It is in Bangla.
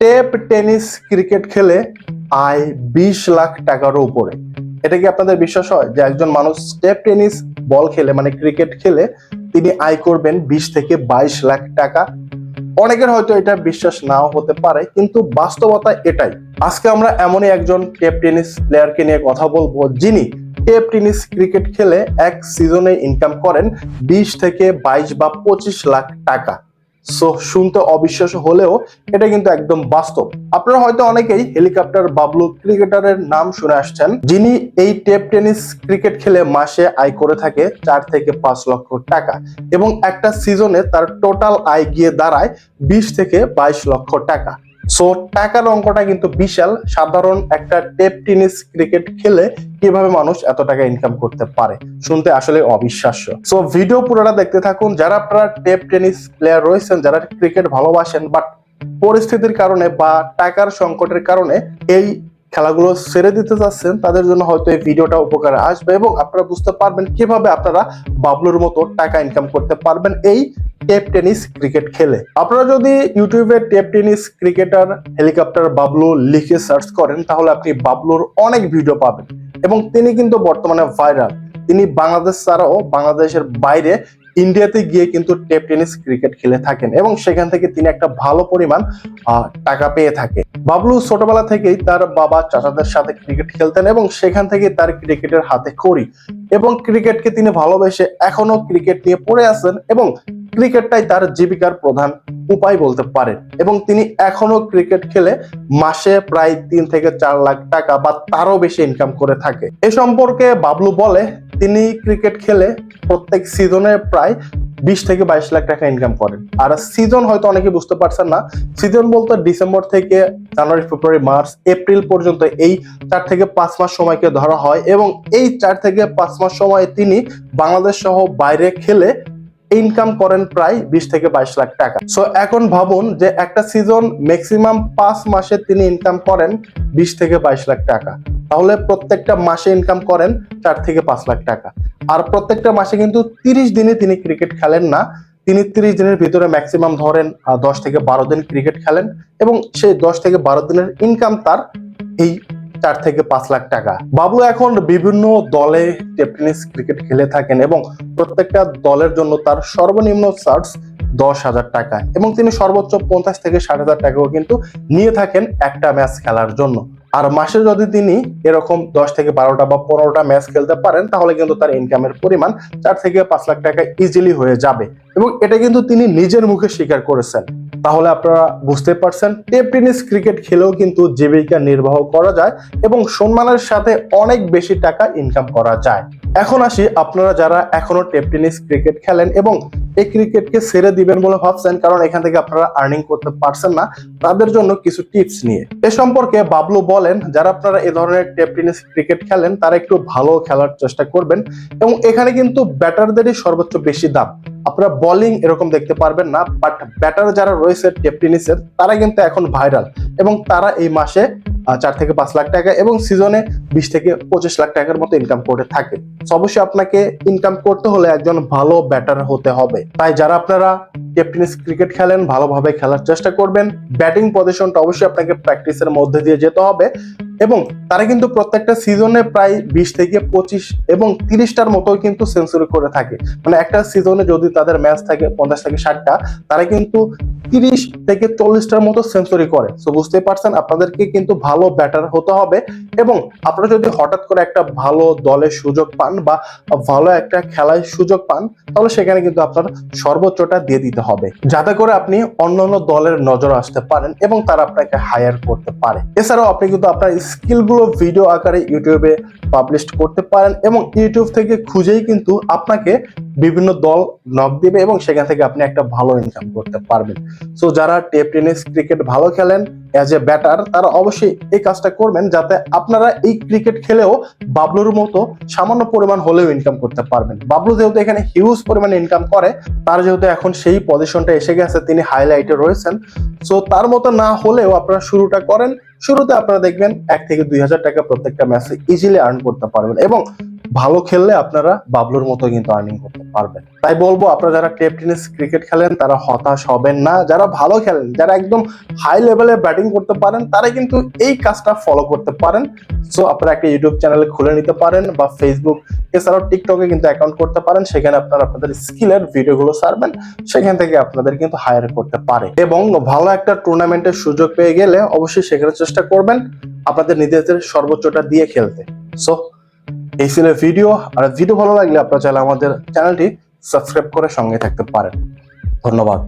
টেপ টেনিস ক্রিকেট খেলে আয় 20 লাখ টাকার উপরে। এটা কি আপনাদের বিশ্বাস হয় যে একজন মানুষ টেপ টেনিস বল খেলে মানে ক্রিকেট খেলে তিনি আয় করবেন 20 থেকে 22 লাখ টাকা? অনেকের হয়তো এটা বিশ্বাস নাও হতে পারে, কিন্তু বাস্তবতা এটাই। আজকে আমরা এমনই একজন টেপ টেনিস প্লেয়ারকে নিয়ে কথা বলবো যিনি টেপ টেনিস ক্রিকেট খেলে এক সিজনে ইনকাম করেন 20 থেকে 22 বা 25 লাখ টাকা। সো শুনতে অবিশ্বাস্য হলেও এটা কিন্তু একদম বাস্তব। আপনারা হয়তো অনেকেই হেলিকপ্টার বাবলু ক্রিকেটারের নাম শুনে আসছেন, যিনি এই টেপ টেনিস ক্রিকেট খেলে মাসে আয় করে থাকে 4 থেকে 5 লক্ষ টাকা এবং একটা সিজনে তার টোটাল আয় গিয়ে দাঁড়ায় 20 থেকে 22 লক্ষ টাকা। সো টাকার অঙ্কটা কিন্তু বিশাল। সাধারণ একটা টেপ টেনিস ক্রিকেট খেলে কিভাবে মানুষ এত টাকা ইনকাম করতে পারে, শুনতে আসলে অবিশ্বাস্য। সো ভিডিও পুরোটা দেখতে থাকুন। যারা আপনারা টেপ টেনিস প্লেয়ার রয়েছেন, যারা ক্রিকেট ভালোবাসেন বাট পরিস্থিতির কারণে বা টাকার সংকটের কারণে এই খেলাগুলো ছেড়ে দিতে চাচ্ছেন, তাদের জন্য হয়তো এই ভিডিওটা উপকারে আসবে এবং আপনারা বুঝতে পারবেন কিভাবে আপনারা বাবলুর মতো টাকা ইনকাম করতে পারবেন এই টেপ টেনিস ক্রিকেট খেলে। আপনারা যদি ইউটিউবে tape tennis cricketer helicopter Bablu লিখে সার্চ করেন, তাহলে আপনি বাবলুর অনেক ভিডিও পাবেন এবং তিনি কিন্তু বর্তমানে ভাইরাল। তিনি বাংলাদেশ ছাড়াও বাংলাদেশের বাইরে ইন্ডিয়াতে গিয়ে কিন্তু টেপ টেনিস ক্রিকেট খেলে থাকেন এবং সেখান থেকে তিনি একটা ভালো পরিমাণ টাকা পেয়ে থাকে। বাবলু ছোটবেলা থেকেই তার বাবা চাচাদের সাথে ক্রিকেট খেলতেন এবং সেখান থেকে তার ক্রিকেটের হাতে খড়ি এবং ক্রিকেটকে তিনি ভালোবেসে এখনো ক্রিকেট নিয়ে পড়ে আছেন এবং ক্রিকেটটাই তার জীবিকার প্রধান উপায় বলতে পারেন এবং তিনি এখনো ক্রিকেট খেলে মাসে প্রায় 3 থেকে 4 লাখ টাকা বা তারও বেশি ইনকাম করে থাকে। এ সম্পর্কে বাবলু বলে, তিনি ক্রিকেট খেলে প্রত্যেক সিজনে প্রায় 20 থেকে 22 লাখ টাকা ইনকাম করেন। আর সিজন হয়তো অনেকে বুঝতে পারছেন না, সিজন বলতে ডিসেম্বর থেকে জানুয়ারি ফেব্রুয়ারি মার্চ এপ্রিল পর্যন্ত এই 4 থেকে 5 মাস সময়কে ধরা হয় এবং এই 4 থেকে 5 মাস সময়ে তিনি বাংলাদেশ সহ বাইরে খেলে ইনকাম করেন প্রায় 20 থেকে 22 লাখ টাকা। সো এখন ভাবুন যে একটা সিজন ম্যাক্সিমাম 5 মাসে তিনি ইনকাম করেন 20 থেকে 22 লাখ টাকা, তাহলে প্রত্যেকটা মাসে ইনকাম করেন 4 থেকে 5 লাখ টাকা। আর প্রত্যেকটা মাসে কিন্তু 30 দিনে তিনি ক্রিকেট খেলেন না, তিনি 30 দিনের ভিতরে ম্যাক্সিমাম ধরেন 10 থেকে 12 দিন ক্রিকেট খেলেন এবং সেই 10 থেকে 12 দিনের ইনকাম তার এই 4 থেকে 5 লাখ টাকা। বাবলু এখন বিভিন্ন দলে টেপ টেনিস ক্রিকেট খেলে থাকেন এবং প্রত্যেকটা দলের জন্য তার সর্বনিম্ন চার্জ 10,000 টাকা এবং তিনি সর্বোচ্চ 50 থেকে 60 হাজার টাকাও কিন্তু নিয়ে থাকেন একটা ম্যাচ খেলার জন্য। আর মাসে যদি তিনি এরকম 10 থেকে 12টা বা 15টা ম্যাচ খেলতে পারেন, তাহলে কিন্তু তার ইনকামের পরিমাণ 4 থেকে 5 লাখ টাকা ইজিলি হয়ে যাবে এবং এটা কিন্তু তিনি নিজের মুখে স্বীকার করেছেন। তাহলে আপনারা বুঝতে পারছেন টেপ টেনিস ক্রিকেট খেলেও কিন্তু জীবিকা নির্বাহ করা যায় এবং সম্মানের সাথে অনেক বেশি টাকা ইনকাম করা যায়। এখন আসি, আপনারা যারা এখনো টেপ টেনিস ক্রিকেট খেলেন এবং এই ক্রিকেটকে ছেড়ে দিবেন বলে ভাবছেন কারণ এখান থেকে আপনারা আর্নিং করতে পারছেন না, তাদের জন্য কিছু টিপস নিয়ে। এ সম্পর্কে বাবলু বলেন, যারা আপনারা এই ধরনের টেপ টেনিস ক্রিকেট খেলেন তারা একটু ভালো খেলার চেষ্টা করবেন এবং এখানে কিন্তু ব্যাটারদেরই সর্বোচ্চ বেশি দাম। আপনারা বোলিং এরকম দেখতে পারবেন না, বাট ব্যাটার যারা রয়েছে টেপ টেনিসের তারা কিন্তু এখন ভাইরাল এবং তারা এই মাসে 4 থেকে 5 লাখ টাকা এবং সিজনে 20 থেকে 25 লাখ টাকার মতো ইনকাম করে থাকে। অবশ্যই আপনাকে ইনকাম করতে হলে একজন ভালো ব্যাটার হতে হবে। তাই যারা আপনারা টেপ টেনিস ক্রিকেট খেলেন ভালোভাবে খেলার চেষ্টা করবেন। ব্যাটিং পজিশনটা অবশ্যই আপনাকে প্র্যাকটিসের মধ্যে দিয়ে যেতে হবে এবং তারা কিন্তু প্রত্যেকটা সিজনে প্রায় 20 থেকে 25 এবং 30টার মতো কিন্তু সেঞ্চুরি করে থাকে। মানে একটা সিজনে যদি তাদের ম্যাচ থাকে 50 থেকে 60টা, তারা কিন্তু 30 থেকে 40টার মতো সেঞ্চুরি করে। তো বুঝতেই পারছেন আপনাদেরকে কিন্তু ভালো ব্যাটার হতে হবে এবং আপনারা যদি হঠাৎ করে একটা ভালো দলের সুযোগ পান বা ভালো একটা খেলায় সুযোগ পান, তাহলে সেখানে কিন্তু আপনার সর্বোচ্চটা দিয়ে দিতে হবে যাতে করে আপনি অন্যান্য দলের নজর আসতে পারেন এবং তারা আপনাকে হায়ার করতে পারে। এছাড়াও আপনি কিন্তু আপনার স্কিলগুলো ভিডিও আকারে ইউটিউবে পাবলিশ করতে পারেন এবং ইউটিউব থেকে খুঁজেই কিন্তু আপনাকে বিভিন্ন দল নক দিবে এবং সেখান থেকে আপনি একটা ভালো ইনকাম করতে পারবেন। সো যারা টেপ টেনিস ক্রিকেট ভালো খেলেন এজ এ ব্যাটার, তারা অবশ্যই এই কাজটা করবেন যাতে আপনারা এই ক্রিকেট খেলেও বাবলুর মতো সামান্য পরিমাণ হলেও ইনকাম করতে পারবেন। বাবলু যেহেতু এখানে হিউজ পরিমাণে ইনকাম করে, তার যেহেতু এখন সেই পজিশনটা এসে গেছে, তিনি হাইলাইটে রয়েছেন, সো তার মতো না হলেও আপনারা শুরুটা করেন। শুরুতে আপনারা দেখবেন 1 থেকে 2 হাজার টাকা প্রত্যেকটা ম্যাচে ইজিলি আর্ন করতে পারবেন এবং ভালো খেললে আপনারা বাবলুর মতো কিন্তু আর্নিং করতে পারবেন। তাই বলবো, আপনারা যারা টেপ টেনিস ক্রিকেট খেলেন তারা হতাশ হবেন না। যারা ভালো খেলেন, যারা একদম হাই লেভেলে ব্যাটিং করতে পারেন, তারা কিন্তু এই কাজটা ফলো করতে পারেন। সো আপনারা একটা ইউটিউব চ্যানেল খুলে নিতে পারেন, বা ফেসবুক এছাড়াও টিকটকে কিন্তু অ্যাকাউন্ট করতে পারেন। সেখানে আপনারা আপনাদের স্কিলের ভিডিওগুলো ছাড়বেন, সেখান থেকে আপনাদের কিন্তু হায়ার করতে পারে। এবং ভালো একটা টুর্নামেন্টের সুযোগ পেয়ে গেলে অবশ্যই সেখানে চেষ্টা করবেন আপনাদের নিজেদের সর্বোচ্চটা দিয়ে খেলতে। সো এই ছিল ভিডিও। আর ভিডিও ভালো লাগলে আপনারা চাইলে আমাদের চ্যানেলটি সাবস্ক্রাইব করে সঙ্গে থাকতে পারেন। ধন্যবাদ।